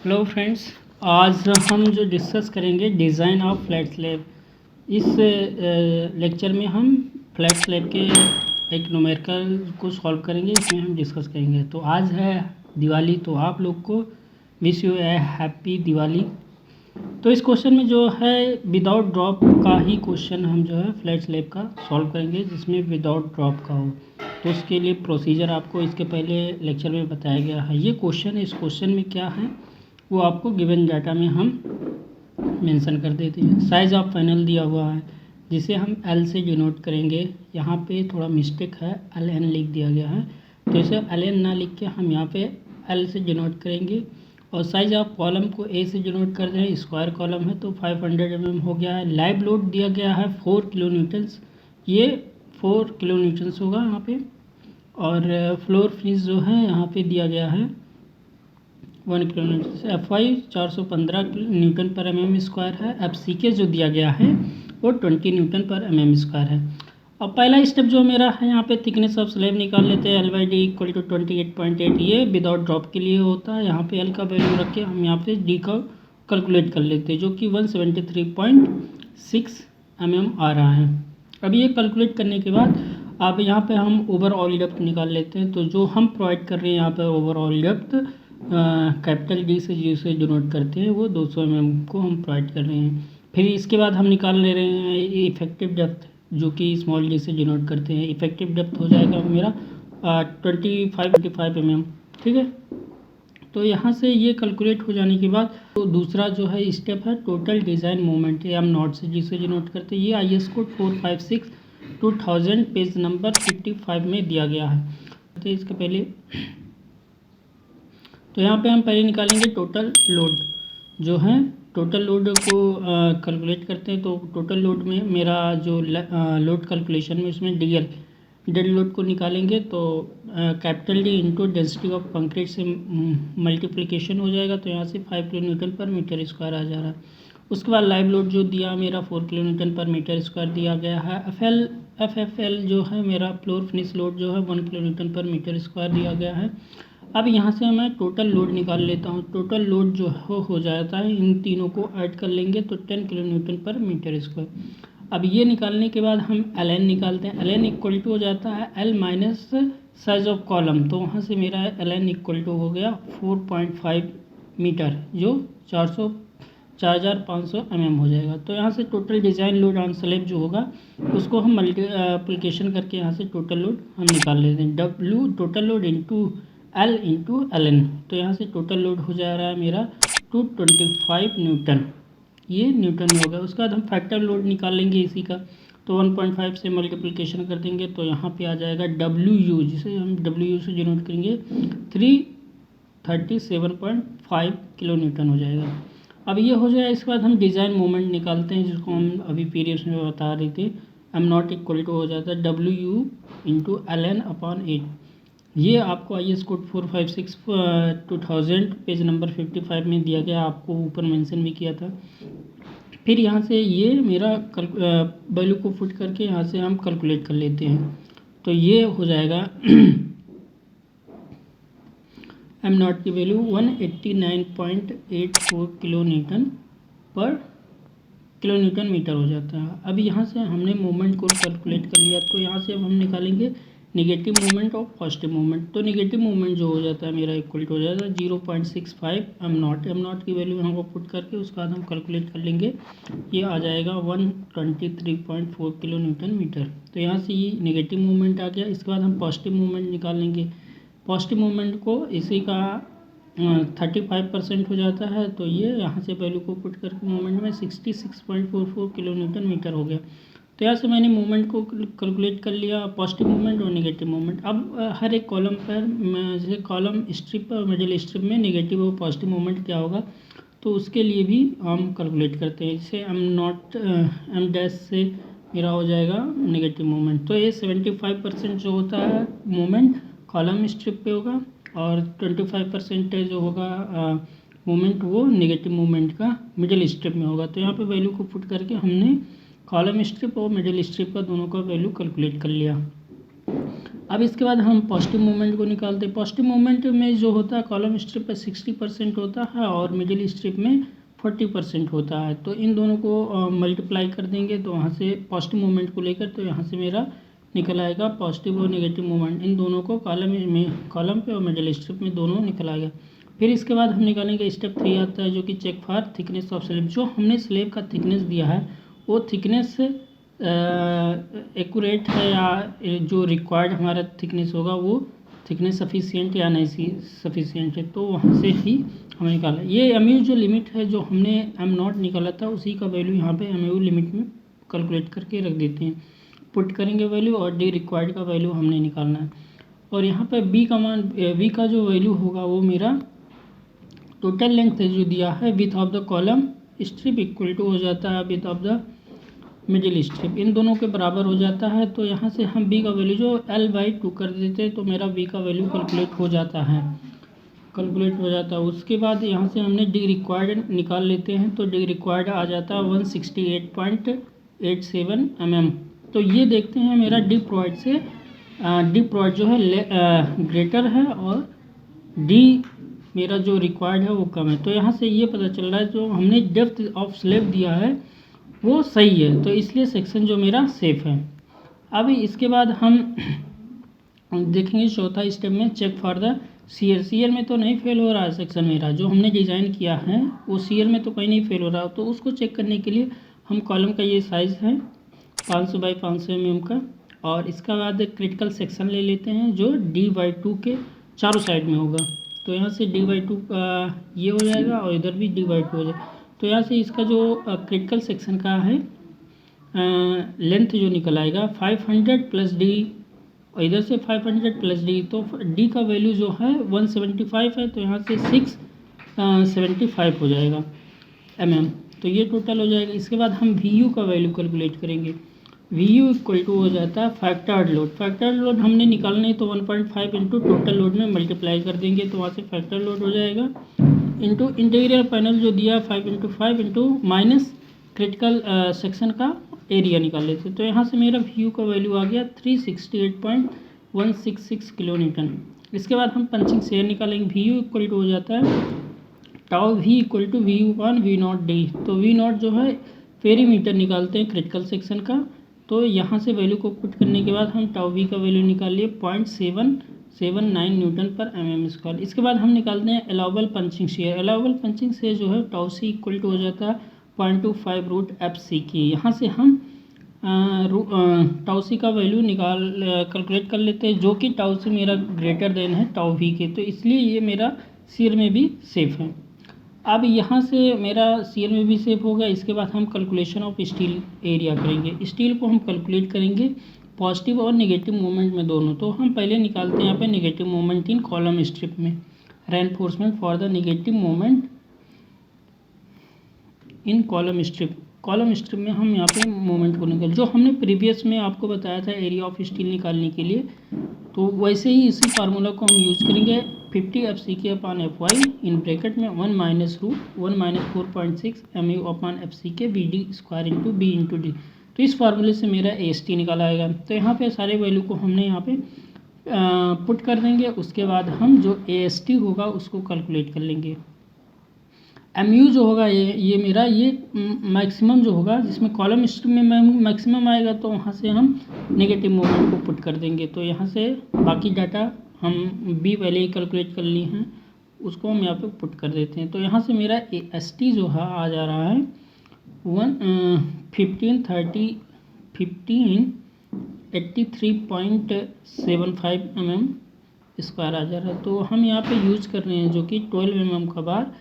Hello friends, आज हम जो डिस्कस करेंगे डिज़ाइन ऑफ फ्लैट स्लैब। इस लेक्चर में हम फ्लैट स्लैब के एक न्यूमेरिकल को सॉल्व करेंगे। इसमें हम डिस्कस करेंगे। तो आज है दिवाली, तो आप लोग को wish U A happy Diwali. तो इस क्वेश्चन में जो है विदाउट ड्रॉप का ही क्वेश्चन हम जो है फ्लैट स्लैब का सॉल्व करेंगे, जिसमें विदाउट ड्रॉप का हो। तो उसके लिए प्रोसीजर आपको इसके पहले लेक्चर में बताया गया है। ये क्वेश्चन, इस क्वेश्चन में क्या है वो आपको गिवन डाटा में हम मेंशन कर देते हैं। साइज़ ऑफ पैनल दिया हुआ है, जिसे हम एल से डिनोट करेंगे। यहाँ पे थोड़ा मिस्टेक है, एल एन लिख दिया गया है, तो इसे एल एन ना लिख के हम यहाँ पे एल से डिनोट करेंगे। और साइज़ ऑफ कॉलम को ए से डिनोट कर दें। स्क्वायर कॉलम है तो 500 mm हो गया है। लाइव लोड दिया गया है 4 किलो न्यूटन्स, ये 4 किलो न्यूटन्स होगा यहाँ पे। और फ्लोर फिनिश जो है यहाँ पे दिया गया है 1 kilo newton. F Y 415 newton पर mm स्क्वायर है। एफ सी के जो दिया गया है वो 20 न्यूटन पर mm स्क्वायर है। अब पहला स्टेप जो मेरा है, यहाँ पे थिकनेस ऑफ स्लैब निकाल लेते हैं। L by D equal to 28.8, ये विदाउट ड्रॉप के लिए होता है। यहाँ पे एल का वैल्यू रख के हम यहाँ पे डी का कैलकुलेट कर लेते हैं, जो कि 173.6 mm आ रहा है। अब ये कैलकुलेट करने के बाद अब यहाँ पे हम ओवरऑल डेप्थ निकाल लेते हैं। तो जो हम प्रोवाइड कर रहे हैं यहाँ पे ओवरऑल डेप्थ कैपिटल डी से जी से डिनोट करते हैं, वो 200 mm को हम प्रोवाइड कर रहे हैं। फिर इसके बाद हम निकाल ले रहे हैं इफेक्टिव डेप्थ, जो कि स्मॉल डी से डिनोट करते हैं। इफेक्टिव डेप्थ हो जाएगा मेरा 25 mm, ठीक है। तो यहाँ से ये कैलकुलेट हो जाने के बाद तो दूसरा जो है स्टेप है टोटल डिज़ाइन मोमेंट, हम नॉट से जी से डिनोट करते हैं। ये आई एस कोड 456/2000 पेज नंबर 55 में दिया गया है। तो इसके पहले तो यहाँ पे हम पहले निकालेंगे टोटल लोड जो है। टोटल लोड को कैलकुलेट करते हैं। तो टोटल लोड में मेरा जो लोड कैलकुलेशन में उसमें डेड लोड को निकालेंगे। तो capital D into density of concrete से मल्टीप्लिकेशन हो जाएगा। तो यहाँ से 5 किलो न्यूटन पर मीटर स्क्वायर आ जा रहा है। उसके बाद लाइव लोड जो दिया मेरा 4 किलो न्यूटन पर मीटर स्क्वायर दिया गया है। एफ एफ एल जो है मेरा फ्लोर फिनिश लोड जो है 1 किलो न्यूटन पर मीटर स्क्वायर दिया गया है। अब यहाँ से मैं टोटल लोड निकाल लेता हूँ। टोटल लोड जो हो जाता है, इन तीनों को ऐड कर लेंगे तो 10 किलो न्यूटन पर मीटर स्क्वायर। अब ये निकालने के बाद हम एल एन निकालते हैं। एल एन इक्वल टू हो जाता है L minus size of column. तो वहाँ से मेरा एल एन इक्वल टू हो गया 4.5 मीटर, जो 4500 mm हो जाएगा। तो यहाँ से total design load on slab जो होगा उसको हम मल्टीप्लिकेशन करके यहाँ से टोटल लोड हम निकाल लेते हैं। W total load into L into L N. तो यहाँ से टोटल लोड हो जा रहा है मेरा 225 न्यूटन, ये न्यूटन में होगा। उसके बाद हम फैक्टर लोड निकाल लेंगे इसी का। तो 1.5 से मल्टीप्लिकेशन कर देंगे तो यहाँ पे आ जाएगा डब्ल्यू यू, जिसे हम डब्ल्यू यू से डिनोट करेंगे 337.5 किलो न्यूटन हो जाएगा। अब ये हो जाए, इसके बाद हम डिज़ाइन मोमेंट निकालते हैं, जिसको हम अभी पीरियड्स में बता रहे थे। एम नॉट इक्वल टू हो जाता है W U into L N upon 8। ये आपको I S code 456/2000 page number 55 में दिया गया, आपको ऊपर मेंशन भी किया था। फिर यहाँ से ये मेरा वैल्यू को पुट करके यहाँ से हम कैलकुलेट कर लेते हैं। तो ये हो जाएगा एम नॉट की वैल्यू 189.84 किलो न्यूटन पर किलो न्यूटन मीटर हो जाता है। अब यहाँ से हमने मोमेंट को कैलकुलेट कर लिया। तो यहाँ से अब हम निकालेंगे नेगेटिव मोमेंट और पॉजिटिव मोमेंट। तो नेगेटिव मोमेंट जो हो जाता है मेरा इक्वल टू हो जाता है 0.65 एम नॉट। एम नॉट की वैल्यू हमको पुट करके उसके बाद हम कैलकुलेट कर लेंगे। ये आ जाएगा 123.4 किलो न्यूटन मीटर। तो यहाँ से ये नेगेटिव मोमेंट आ गया। इसके बाद हम पॉजिटिव मोमेंट निकालेंगे। पॉजिटिव मोमेंट को इसी का 35% हो जाता है। तो ये यहाँ से वैल्यू को पुट करके मोमेंट में 66.44 किलो न्यूटन मीटर हो गया। तो यहाँ से मैंने मोमेंट को कैलकुलेट कर लिया, पॉजिटिव मोमेंट और नेगेटिव मोमेंट। अब हर एक कॉलम पर जैसे कॉलम स्ट्रिप और मिडिल स्ट्रिप में नेगेटिव और पॉजिटिव मोमेंट क्या होगा, तो उसके लिए भी हम कैलकुलेट करते हैं। जैसे एम नॉट एम डैश से मेरा हो जाएगा नेगेटिव मोमेंट। तो ये 75% जो होता है मोमेंट कॉलम स्ट्रिप पे होगा, और 25% जो होगा मोमेंट वो नेगेटिव मोमेंट का मिडिल स्ट्रिप में होगा। तो यहाँ पे वैल्यू को पुट करके हमने कॉलम स्ट्रिप और मिडिल स्ट्रिप का दोनों का वैल्यू कैलकुलेट कर लिया। अब इसके बाद हम पॉजिटिव मूवमेंट को निकालते हैं। पॉजिटिव मूवमेंट में जो होता है कॉलम स्ट्रिप पे 60% होता है और मिडिल स्ट्रिप में 40% होता है। तो इन दोनों को मल्टीप्लाई कर देंगे तो वहाँ से पॉजिटिव मूवमेंट को लेकर तो यहाँ से मेरा निकल आएगा पॉजिटिव और नेगेटिव मूवमेंट, इन दोनों को कॉलम पे और मिडिल स्ट्रिप में दोनों निकल आएगा। फिर इसके बाद हम निकालेंगे स्टेप 3 आता है जो कि check for thickness of slab. जो हमने स्लेब का थिकनेस दिया है वो थिकनेस एक्यूरेट है या जो रिक्वायर्ड हमारा थिकनेस होगा वो थिकनेस सफिशिएंट या नहीं सफिशिएंट है, तो वहाँ से ही हमें निकाला। ये एमयू जो लिमिट है जो हमने एम नॉट निकाला था उसी का वैल्यू यहाँ पे एमयू लिमिट में कैलकुलेट करके रख देते हैं, पुट करेंगे वैल्यू और डी रिक्वायर्ड का वैल्यू हमने निकालना है। और यहाँ पे बी का जो वैल्यू होगा वो मेरा टोटल लेंथ जो दिया है width of the column strip equal to हो जाता है width of the middle strip, इन दोनों के बराबर हो जाता है। तो यहाँ से हम बी का वैल्यू जो L/2 कर देते हैं तो मेरा बी का वैल्यू कैलकुलेट हो जाता है। उसके बाद यहाँ से हमने डी रिक्वायर्ड निकाल लेते हैं तो डी रिक्वायर्ड आ जाता है 168.87 mm। तो ये देखते हैं मेरा डी प्रोवाइड से डी प्रोवाइड जो है ग्रेटर है और डी मेरा जो रिक्वायर्ड है वो कम है। तो यहाँ से ये पता चल रहा है जो हमने डेप्थ ऑफ स्लेब दिया है वो सही है, तो इसलिए सेक्शन जो मेरा सेफ है। अब इसके बाद हम देखेंगे चौथा स्टेप में चेक फॉर द सीयर में तो नहीं फेल हो रहा है सेक्शन मेरा, जो हमने डिज़ाइन किया है वो सीयर में तो कहीं नहीं फेल हो रहा, तो उसको चेक करने के लिए हम कॉलम का ये साइज़ है 500 बाई 500 mm का, और इसका बाद क्रिटिकल सेक्शन ले लेते हैं जो D/2 के चारों साइड में होगा। तो यहाँ से D/2 का ये हो जाएगा और इधर भी D/2 हो जाएगा। तो यहाँ से इसका जो क्रिटिकल सेक्शन का है लेंथ जो निकल आएगा 500 प्लस डी और इधर से 500 प्लस डी, तो डी का वैल्यू जो है 175 है, तो यहाँ से 675 हो जाएगा mm। तो ये टोटल हो जाएगा। इसके बाद हम वी यू का वैल्यू कैलकुलेट करेंगे। वी यू इक्वल टू हो जाता है फैक्टर्ड लोड। फैक्टर्ड लोड हमने निकालना है तो 1.5 इंटू टोटल लोड में मल्टीप्लाई कर देंगे तो वहाँ से फैक्टर्ड लोड हो जाएगा इंटू इंटीरियर पैनल जो दिया 5 इंटू माइनस क्रिटिकल सेक्शन का एरिया निकाल लेते। तो यहाँ से मेरा वी यू का वैल्यू आ गया 368.166 किलो न्यूटन। इसके बाद हम पंचिंग शेयर निकालेंगे। वी यू इक्वल टू हो जाता है tau V equal to V U upon V naught D. तो वी नॉट जो है पेरीमीटर निकालते हैं क्रिटिकल सेक्शन का, तो यहाँ से वैल्यू को पुट करने के बाद हम टाउ वी का वैल्यू निकाल लिए 0.779 न्यूटन पर mm²। इसके बाद हम निकालते हैं allowable punching share. Allowable punching share जो है टाउ सी इक्वल टू हो जाता है 0.25 रूट एफ सी की। यहाँ से हम टाउ सी का वैल्यू कैलकुलेट कर लेते हैं जो कि टाउ सी मेरा ग्रेटर देन है टाउ वी के, तो इसलिए ये मेरा शेयर में भी सेफ है। अब यहाँ से मेरा सीयर में भी सेफ होगा। इसके बाद हम कैलकुलेशन ऑफ स्टील एरिया करेंगे। स्टील को हम कैलकुलेट करेंगे पॉजिटिव और नेगेटिव मूवमेंट में दोनों। तो हम पहले निकालते हैं यहाँ पे negative movement in column strip में, reinforcement for the negative movement in column strip. Column strip में हम यहाँ पे मूवमेंट को निकाल, जो हमने प्रीवियस में आपको बताया था एरिया ऑफ स्टील निकालने के लिए, तो वैसे ही इसी फार्मूला को हम यूज़ करेंगे 50 FCK/FY इन ब्रैकेट में 1 minus 4.6 MU upon FCK BD² into B into D। तो इस फार्मूले से मेरा AST निकाला आएगा। तो यहाँ पे सारे वैल्यू को हमने यहाँ पे पुट कर देंगे। उसके बाद हम जो AST होगा उसको कैलकुलेट कर लेंगे। MU जो होगा ये मेरा ये मैक्सिमम जो होगा जिसमें कॉलम स्ट्रिप में मैक्सिमम आएगा, तो वहाँ से हम नेगेटिव मूवमेंट को पुट कर देंगे। तो यहाँ से बाकी डाटा हम B पहले ही कैलकुलेट कर लिए हैं, उसको हम यहाँ पे पुट कर देते हैं। तो यहाँ से मेरा AST जो है आ जा रहा है 1583.75 mm² आ जा रहा है। तो हम यहाँ पे यूज कर रहे हैं जो कि 12 mm का बार,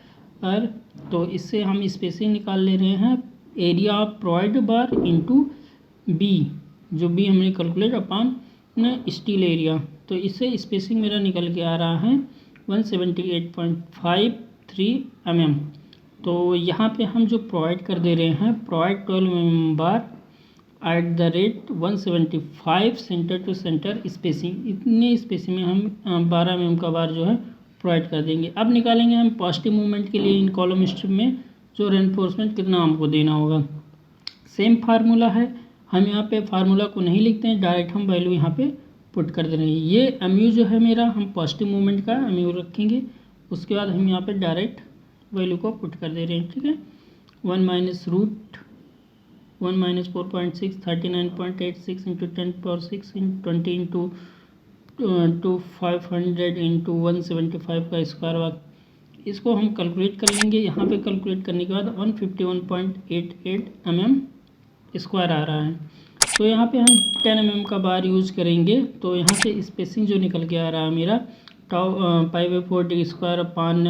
तो इससे हम स्पेसिंग निकाल ले रहे हैं area of provide bar into B, जो B हमने कैलकुलेट अपॉन स्टील एरिया। तो इससे स्पेसिंग मेरा निकल के आ रहा है 178.53 mm। तो यहाँ पे हम जो प्रोवाइड कर दे रहे हैं provide 12 mm bar at the rate 175 centre to centre spacing, इतनी स्पेसिंग में हम 12 mm का बार जो है प्रोवाइड कर देंगे। अब निकालेंगे हम पॉजिटिव मूवमेंट के लिए इन कॉलम स्ट्रिप में जो रेनफोर्समेंट कितना हमको देना होगा। सेम फार्मूला है, हम यहाँ पे फार्मूला को नहीं लिखते हैं, डायरेक्ट हम वैल्यू यहाँ पे पुट कर दे रहे हैं। ये mu जो है मेरा, हम पॉजिटिव मूवमेंट का mu रखेंगे, उसके बाद हम यहाँ पे डायरेक्ट वैल्यू को पुट कर दे रहे हैं। ठीक है, 1 माइनस रूट 1 माइनस 4.6 39.86 इंटू 10⁻6 इन 20 इंटू 500 इंटू 175 का स्क्वायर वाट। इसको हम कैलकुलेट कर लेंगे। यहाँ पे कैलकुलेट करने के बाद 151.88 mm स्क्वायर आ रहा है। तो यहाँ पे हम 10 mm का बार यूज करेंगे, तो यहाँ से स्पेसिंग जो निकल के आ रहा है मेरा π/4 d square upon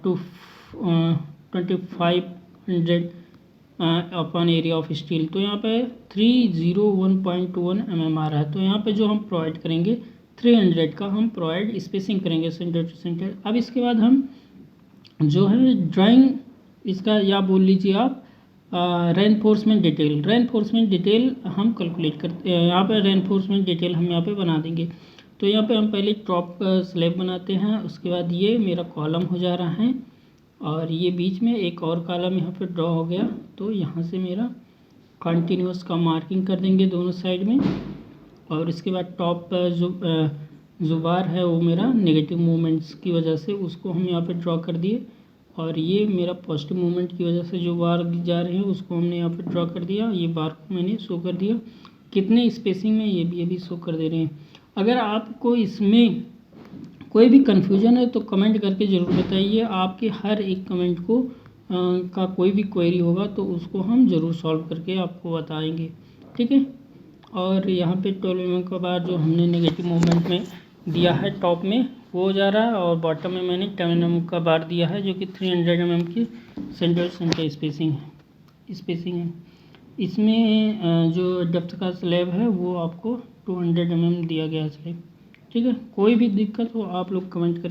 2500 upon area of steel. तो यहाँ पे 301.21 mm आ रहा है। तो यहाँ पे जो हम प्रोवाइड करेंगे 300 का हम प्रोवाइड स्पेसिंग करेंगे सेंटर टू सेंटर। अब इसके बाद हम जो है ड्राइंग इसका, या बोल लीजिए आप रेनफोर्समेंट डिटेल हम कैलकुलेट करते हैं। यहाँ पे रेनफोर्समेंट डिटेल हम यहाँ पे बना देंगे। तो यहाँ पे हम पहले टॉप स्लैब बनाते हैं, उसके बाद ये मेरा कॉलम हो जा रहा है और ये बीच में एक और कॉलम यहाँ पे ड्रॉ हो गया। तो यहाँ से मेरा कंटिन्यूस का मार्किंग कर देंगे दोनों साइड में। और इसके बाद टॉप जो बार है वो मेरा नेगेटिव मूवमेंट्स की वजह से उसको हम यहाँ पे ड्रॉ कर दिए, और ये मेरा पॉजिटिव मूवमेंट की वजह से जो बार जा रहे हैं उसको हमने यहाँ पे ड्रॉ कर दिया। ये बार को मैंने शो कर दिया कितने स्पेसिंग में, ये भी शो कर दे रहे हैं। अगर आपको इसमें कोई भी कन्फ्यूजन है तो कमेंट करके ज़रूर बताइए। आपके हर एक कमेंट को का कोई भी क्वेरी होगा तो उसको हम ज़रूर सॉल्व करके आपको बताएंगे। ठीक है, और यहाँ पे 12 mm का बार जो हमने नेगेटिव मूवमेंट में दिया है टॉप में वो जा रहा है, और बॉटम में मैंने 10 mm का बार दिया है जो कि 300 mm की सेंटर स्पेसिंग है। इसमें जो डेप्थ का स्लैब है वो आपको 200 mm दिया गया है स्लैब। ठीक है, कोई भी दिक्कत हो आप लोग कमेंट करके